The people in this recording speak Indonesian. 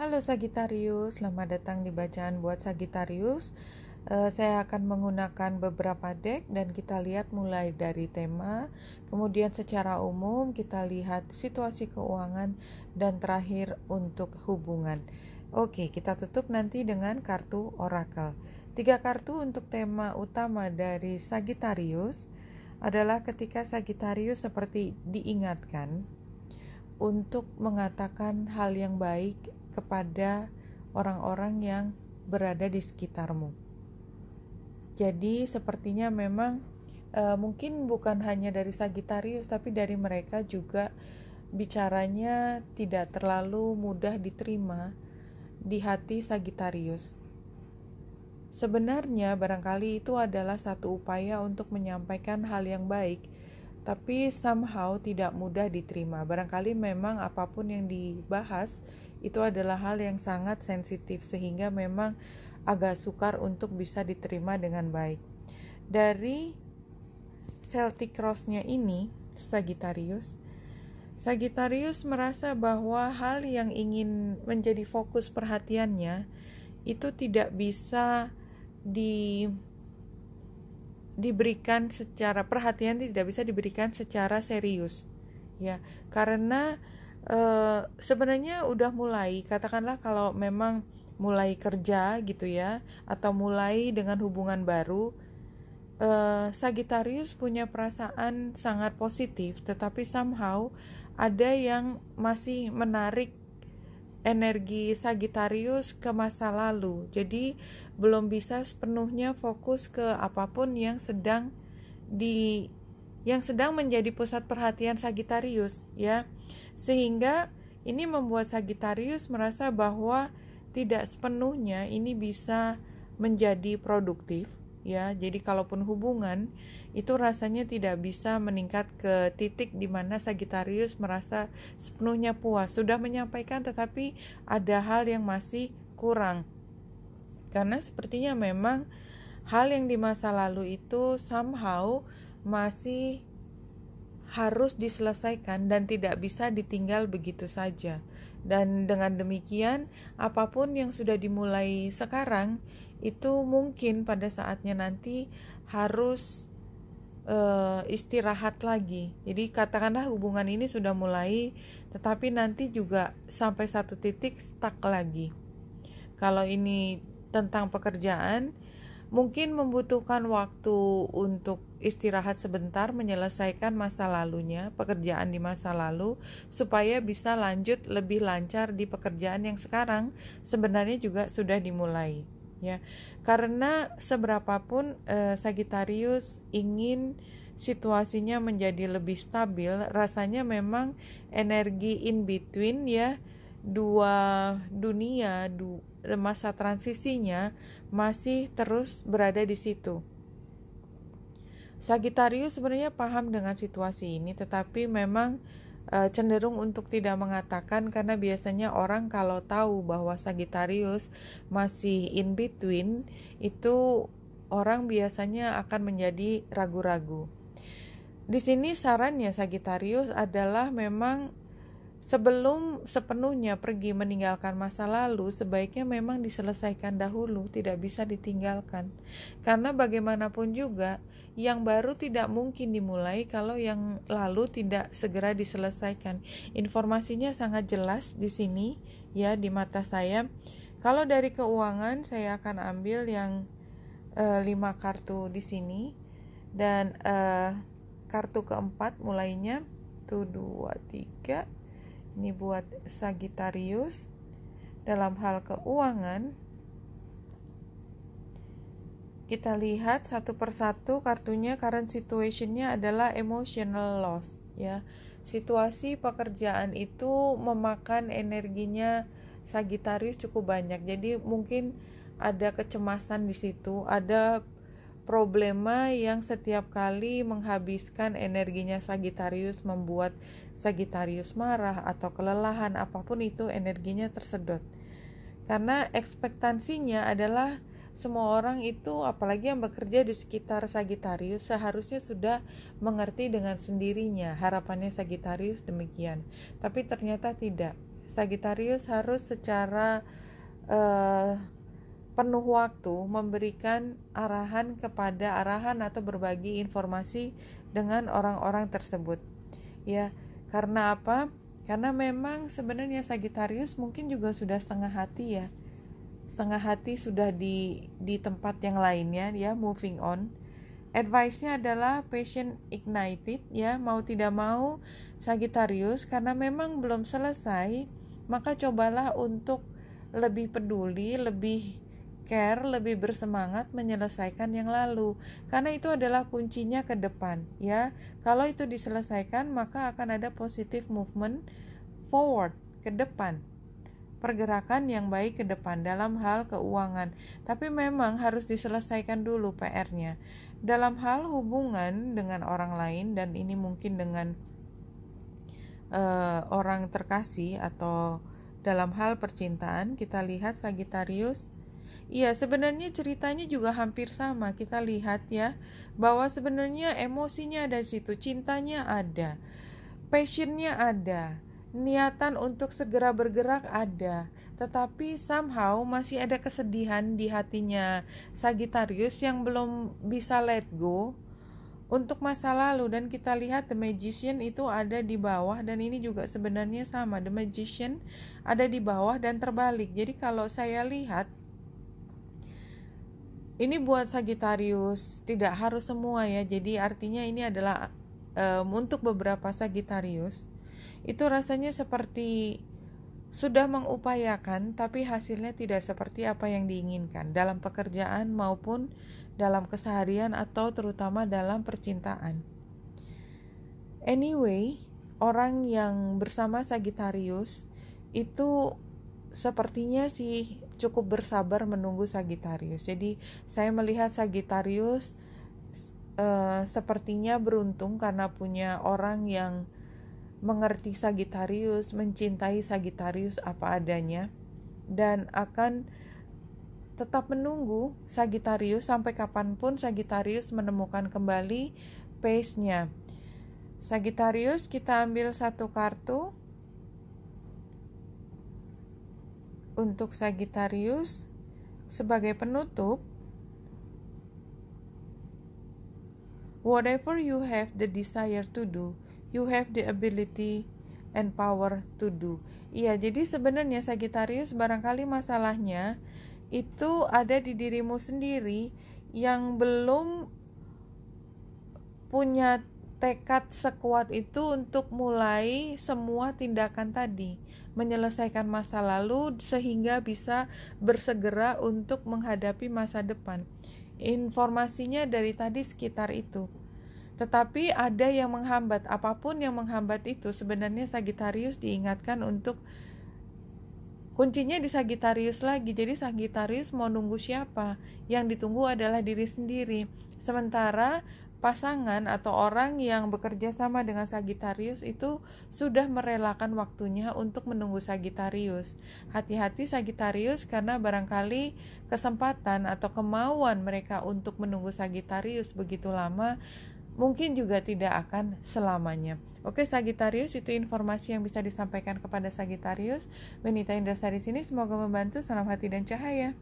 Halo Sagitarius, selamat datang di bacaan buat Sagitarius. Saya akan menggunakan beberapa deck dan kita lihat mulai dari tema, kemudian secara umum kita lihat situasi keuangan, dan terakhir untuk hubungan. Oke, kita tutup nanti dengan kartu oracle. 3 kartu untuk tema utama dari Sagitarius adalah ketika Sagitarius seperti diingatkan untuk mengatakan hal yang baik kepada orang-orang yang berada di sekitarmu. Jadi sepertinya memang mungkin bukan hanya dari Sagitarius, tapi dari mereka juga bicaranya tidak terlalu mudah diterima di hati Sagitarius. Sebenarnya barangkali itu adalah satu upaya untuk menyampaikan hal yang baik, tapi somehow tidak mudah diterima. Barangkali memang apapun yang dibahas itu adalah hal yang sangat sensitif, sehingga memang agak sukar untuk bisa diterima dengan baik. Dari Celtic Cross-nya ini, Sagittarius merasa bahwa hal yang ingin menjadi fokus perhatiannya itu tidak bisa diberikan secara perhatian, tidak bisa diberikan secara serius, ya, karena sebenarnya udah mulai, katakanlah kalau memang mulai kerja gitu ya, atau mulai dengan hubungan baru, Sagittarius punya perasaan sangat positif, tetapi somehow ada yang masih menarik energi Sagittarius ke masa lalu. Jadi belum bisa sepenuhnya fokus ke apapun yang sedang menjadi pusat perhatian Sagittarius, ya. Sehingga ini membuat Sagittarius merasa bahwa tidak sepenuhnya ini bisa menjadi produktif, ya. Jadi kalaupun hubungan itu rasanya tidak bisa meningkat ke titik di mana Sagittarius merasa sepenuhnya puas. Sudah menyampaikan tetapi ada hal yang masih kurang. Karena sepertinya memang hal yang di masa lalu itu somehow masih harus diselesaikan dan tidak bisa ditinggal begitu saja. Dan dengan demikian, apapun yang sudah dimulai sekarang itu mungkin pada saatnya nanti harus istirahat lagi. Jadi katakanlah hubungan ini sudah mulai, tetapi nanti juga sampai satu titik stuck lagi. Kalau ini tentang pekerjaan, mungkin membutuhkan waktu untuk istirahat sebentar, menyelesaikan masa lalunya, pekerjaan di masa lalu, supaya bisa lanjut lebih lancar di pekerjaan yang sekarang sebenarnya juga sudah dimulai, ya. Karena seberapapun Sagittarius ingin situasinya menjadi lebih stabil, rasanya memang energi in between, ya, dua dunia, masa transisinya masih terus berada di situ. Sagittarius sebenarnya paham dengan situasi ini, tetapi memang cenderung untuk tidak mengatakan, karena biasanya orang kalau tahu bahwa Sagittarius masih in between, itu orang biasanya akan menjadi ragu-ragu. Di sini sarannya Sagittarius adalah memang sebelum sepenuhnya pergi meninggalkan masa lalu, sebaiknya memang diselesaikan dahulu, tidak bisa ditinggalkan. Karena bagaimanapun juga, yang baru tidak mungkin dimulai kalau yang lalu tidak segera diselesaikan. Informasinya sangat jelas di sini, ya, di mata saya. Kalau dari keuangan, saya akan ambil yang 5 kartu di sini, dan kartu keempat mulainya 1, 2, 3. Ini buat Sagittarius. Dalam hal keuangan, kita lihat satu persatu kartunya. Current situationnya adalah emotional loss, ya. Situasi pekerjaan itu memakan energinya Sagittarius cukup banyak. Jadi mungkin ada kecemasan di situ, ada problema yang setiap kali menghabiskan energinya Sagittarius, membuat Sagittarius marah atau kelelahan, apapun itu energinya tersedot. Karena ekspektasinya adalah semua orang itu, apalagi yang bekerja di sekitar Sagittarius, seharusnya sudah mengerti dengan sendirinya. Harapannya Sagittarius demikian, tapi ternyata tidak. Sagittarius harus secara penuh waktu memberikan arahan atau berbagi informasi dengan orang-orang tersebut. Ya, karena apa? Karena memang sebenarnya Sagittarius mungkin juga sudah setengah hati ya. Setengah hati sudah di tempat yang lainnya ya, moving on. Advice-nya adalah passion ignited ya, mau tidak mau Sagittarius karena memang belum selesai, maka cobalah untuk lebih peduli, lebih care, lebih bersemangat menyelesaikan yang lalu, karena itu adalah kuncinya ke depan ya. Kalau itu diselesaikan, maka akan ada positive movement forward, ke depan, pergerakan yang baik ke depan dalam hal keuangan. Tapi memang harus diselesaikan dulu PR-nya dalam hal hubungan dengan orang lain, dan ini mungkin dengan orang terkasih atau dalam hal percintaan. Kita lihat Sagittarius, iya sebenarnya ceritanya juga hampir sama. Kita lihat ya, bahwa sebenarnya emosinya ada di situ, cintanya ada, passionnya ada, niatan untuk segera bergerak ada, tetapi somehow masih ada kesedihan di hatinya Sagittarius yang belum bisa let go untuk masa lalu. Dan kita lihat The Magician itu ada di bawah, dan ini juga sebenarnya sama, The Magician ada di bawah dan terbalik. Jadi kalau saya lihat ini buat Sagittarius, tidak harus semua ya. Jadi artinya ini adalah untuk beberapa Sagittarius itu rasanya seperti sudah mengupayakan, tapi hasilnya tidak seperti apa yang diinginkan dalam pekerjaan maupun dalam keseharian atau terutama dalam percintaan. Anyway, orang yang bersama Sagittarius itu sepertinya sih cukup bersabar menunggu Sagittarius. Jadi saya melihat Sagittarius sepertinya beruntung karena punya orang yang mengerti Sagittarius, mencintai Sagittarius apa adanya, dan akan tetap menunggu Sagittarius sampai kapanpun Sagittarius menemukan kembali pace-nya. Sagittarius, kita ambil satu kartu untuk Sagittarius sebagai penutup. Whatever you have the desire to do, you have the ability and power to do. Iya, jadi sebenarnya Sagittarius barangkali masalahnya itu ada di dirimu sendiri yang belum punya tekad sekuat itu untuk mulai semua tindakan tadi, menyelesaikan masa lalu sehingga bisa bersegera untuk menghadapi masa depan. Informasinya dari tadi sekitar itu. Tetapi ada yang menghambat, apapun yang menghambat itu sebenarnya Sagittarius diingatkan untuk kuncinya di Sagittarius lagi. Jadi Sagittarius mau nunggu siapa? Yang ditunggu adalah diri sendiri. Sementara pasangan atau orang yang bekerja sama dengan Sagittarius itu sudah merelakan waktunya untuk menunggu Sagittarius. Hati-hati Sagittarius, karena barangkali kesempatan atau kemauan mereka untuk menunggu Sagittarius begitu lama mungkin juga tidak akan selamanya. Oke Sagittarius, itu informasi yang bisa disampaikan kepada Sagittarius. Benita Indrasari di sini, semoga membantu. Salam hati dan cahaya.